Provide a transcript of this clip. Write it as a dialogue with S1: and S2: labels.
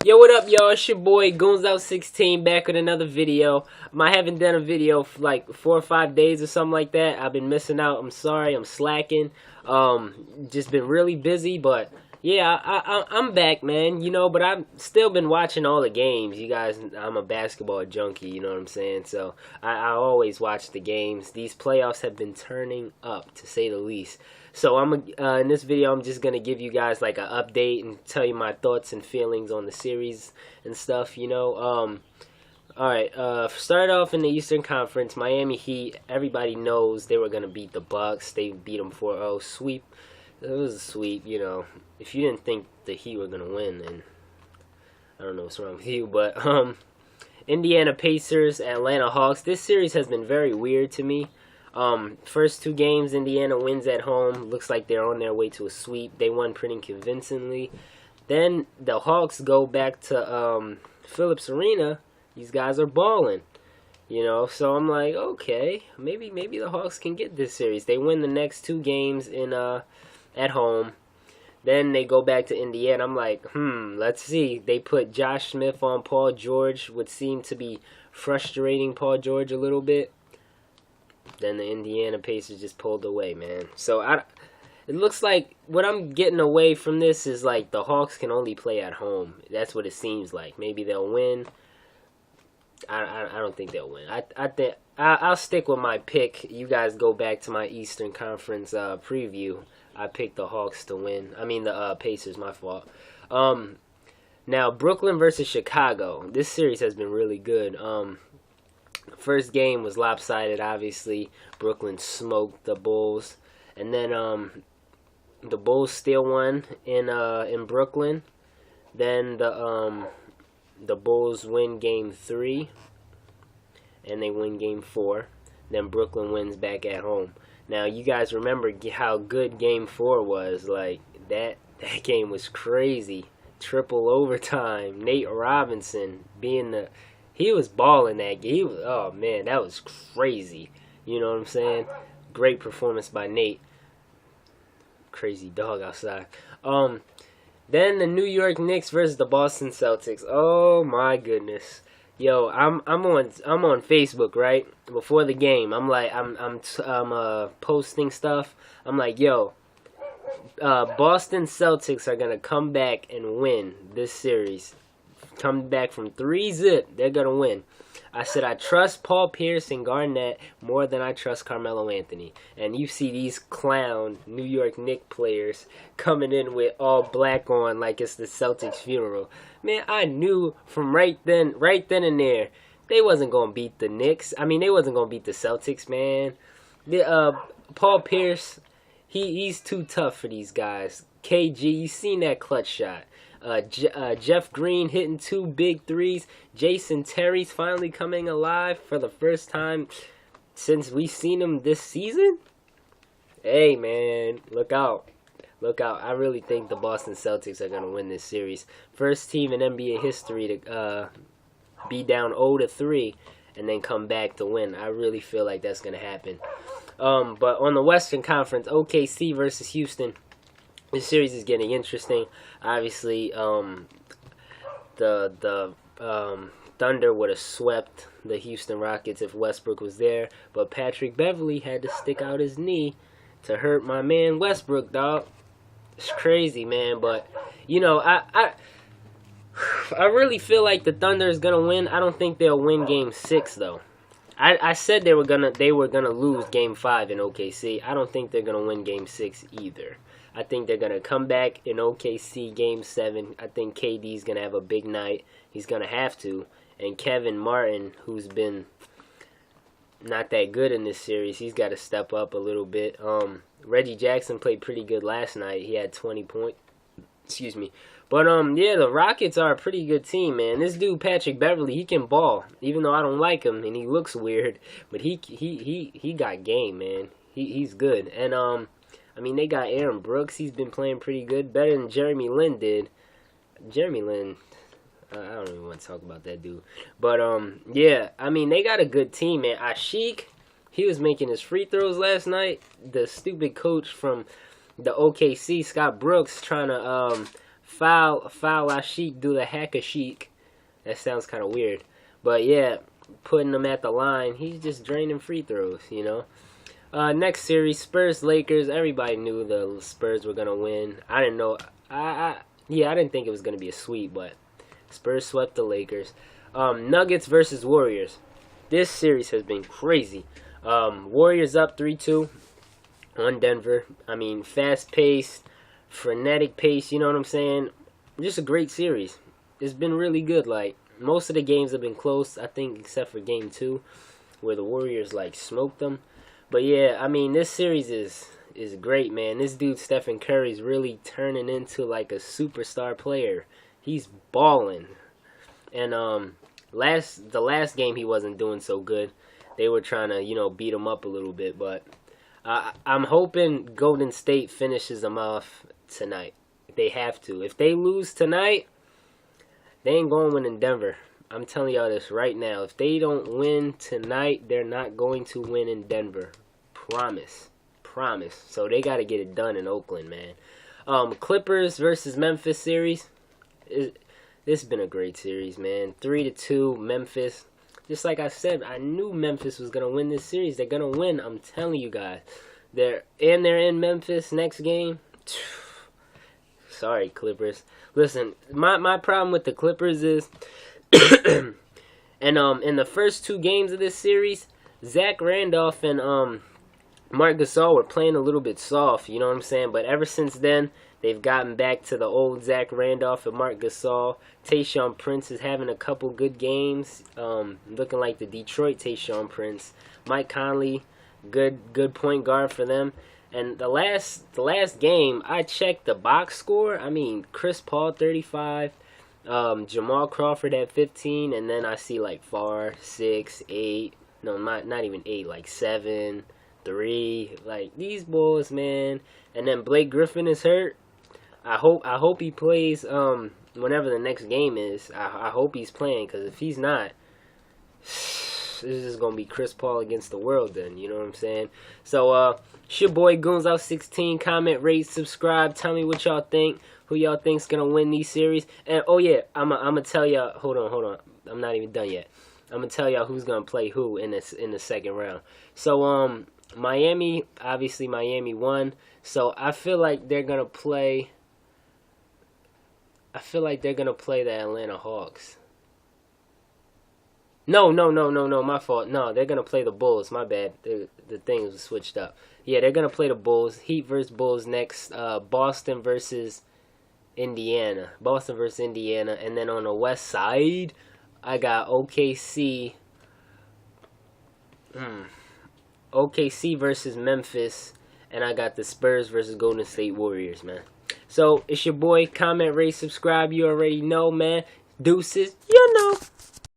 S1: Yo, what up, y'all? It's your boy Goons16 back with another video. I haven't done a video for like 4 or 5 days or something like that. I've been missing out. I'm sorry. I'm slacking. Just been really busy, but yeah, I'm back, man. You know, but I've still been watching all the games. You guys, I'm a basketball junkie. You know what I'm saying? So I always watch the games. These playoffs have been turning up, to say the least. So in this video, I'm just gonna give you guys like an update and tell you my thoughts and feelings on the series and stuff. You know, all right. Start off in the Eastern Conference, Miami Heat. Everybody knows they were gonna beat the Bucks. They beat them 4-0 sweep. It was a sweep. You know, if you didn't think the Heat were gonna win, then I don't know what's wrong with you. But Indiana Pacers, Atlanta Hawks. This series has been very weird to me. First 2 games, Indiana wins at home. Looks like they're on their way to a sweep. They won pretty convincingly. Then the Hawks go back to Phillips Arena. These guys are balling, you know. So I'm like, okay, maybe the Hawks can get this series. They win the next 2 games in at home. Then they go back to Indiana. I'm like, let's see. They put Josh Smith on Paul George, would seem to be frustrating Paul George a little bit. Then the Indiana Pacers just pulled away, man. So it looks like what I'm getting away from this is like the Hawks can only play at home. That's what it seems like. Maybe they'll win. I don't think they'll win. I think I'll stick with my pick. You guys go back to my Eastern Conference preview. I picked the Hawks to win. I mean the Pacers. My fault. Now Brooklyn versus Chicago. This series has been really good. First game was lopsided, obviously. Brooklyn smoked the Bulls. And then the Bulls still won in Brooklyn. Then the Bulls win game 3. And they win game 4. Then Brooklyn wins back at home. Now, you guys remember how good game 4 was. Like, that game was crazy. Triple overtime. Nate Robinson being the... He was balling that game. Oh, man, that was crazy. You know what I'm saying? Great performance by Nate. Crazy dog outside. Then the New York Knicks versus the Boston Celtics. Oh, my goodness. Yo, I'm on Facebook, right? Before the game, I'm posting stuff. I'm like, yo, Boston Celtics are gonna come back and win this series. Come back from 3-0, they're gonna win. I said I trust Paul Pierce and Garnett more than I trust Carmelo Anthony. And you see these clown New York Knicks players coming in with all black on like it's the Celtics funeral. Man, I knew from right then and there, they wasn't gonna beat the Knicks. I mean, they wasn't gonna beat the Celtics, man. Paul Pierce, he's too tough for these guys. KG, you seen that clutch shot. Jeff Green hitting 2 big threes. Jason Terry's finally coming alive for the first time since we've seen him this season. Hey, man, look out. Look out. I really think the Boston Celtics are going to win this series. First team in NBA history to be down 0-3 and then come back to win. I really feel like that's going to happen. But on the Western Conference, OKC versus Houston. This series is getting interesting. Obviously, the Thunder would have swept the Houston Rockets if Westbrook was there, but Patrick Beverley had to stick out his knee to hurt my man Westbrook, dog. It's crazy, man. But you know, I really feel like the Thunder is gonna win. I don't think they'll win Game 6 though. I said they were gonna lose Game 5 in OKC. I don't think they're gonna win Game 6 either. I think they're going to come back in OKC Game 7. I think KD's going to have a big night. He's going to have to. And Kevin Martin, who's been not that good in this series, he's got to step up a little bit. Reggie Jackson played pretty good last night. He had 20 points. Excuse me. But, yeah, the Rockets are a pretty good team, man. This dude, Patrick Beverley, he can ball. Even though I don't like him and he looks weird. But he got game, man. He's good. And, I mean, they got Aaron Brooks. He's been playing pretty good. Better than Jeremy Lin did. Jeremy Lin, I don't even want to talk about that dude. But, yeah, I mean, they got a good team, man. Ashik, he was making his free throws last night. The stupid coach from the OKC, Scott Brooks, trying to foul a chic, do the hack a chic. That sounds kind of weird. But yeah, putting him at the line, he's just draining free throws, you know. Next series, Spurs Lakers. Everybody knew the Spurs were gonna win. I didn't know. Yeah, I didn't think it was gonna be a sweep, but Spurs swept the Lakers. Nuggets versus Warriors. This series has been crazy. Warriors up 3-2 on Denver. I mean, fast paced, frenetic pace. You know what I'm saying? Just a great series. It's been really good. Like, most of the games have been close, I think, except for game 2, where the Warriors like smoked them. But yeah, I mean, this series is great, man. This dude Stephen Curry's really turning into like a superstar player. He's balling. And the last game he wasn't doing so good. They were trying to, you know, beat him up a little bit, but I'm hoping Golden State finishes them off tonight. They have to. If they lose tonight, they ain't going to win in Denver. I'm telling y'all this right now. If they don't win tonight, they're not going to win in Denver. Promise. Promise. So they got to get it done in Oakland, man. Clippers versus Memphis series. This has been a great series, man. 3-2 Memphis. Just like I said, I knew Memphis was going to win this series. They're going to win. I'm telling you guys. They're in Memphis next game. Sorry, Clippers. Listen, my problem with the Clippers is, and in the first 2 games of this series, Zach Randolph and Marc Gasol were playing a little bit soft, you know what I'm saying? But ever since then, they've gotten back to the old Zach Randolph and Marc Gasol. Tayshaun Prince is having a couple good games, looking like the Detroit Tayshaun Prince. Mike Conley, good point guard for them. And the last game, I checked the box score. I mean, Chris Paul 35, Jamal Crawford had 15, and then I see like 4, 6, 8. No, not even 8, like 7, 3. Like these boys, man. And then Blake Griffin is hurt. I hope he plays whenever the next game is. I hope he's playing, because if he's not, this is gonna be Chris Paul against the world then, you know what I'm saying? So it's your boy Goons16. Comment, rate, subscribe, tell me what y'all think, who y'all think's gonna win these series. And oh yeah, I'm gonna tell y'all, hold on, I'm not even done yet. I'm gonna tell y'all who's gonna play who in the second round. So Miami, obviously Miami won, so I feel like they're gonna play the Atlanta Hawks. No, my fault. No, they're going to play the Bulls. My bad. The things were switched up. Yeah, they're going to play the Bulls. Heat versus Bulls next. Boston versus Indiana. And then on the west side, I got OKC. OKC versus Memphis. And I got the Spurs versus Golden State Warriors, man. So, it's your boy. Comment, rate, subscribe. You already know, man. Deuces. You know.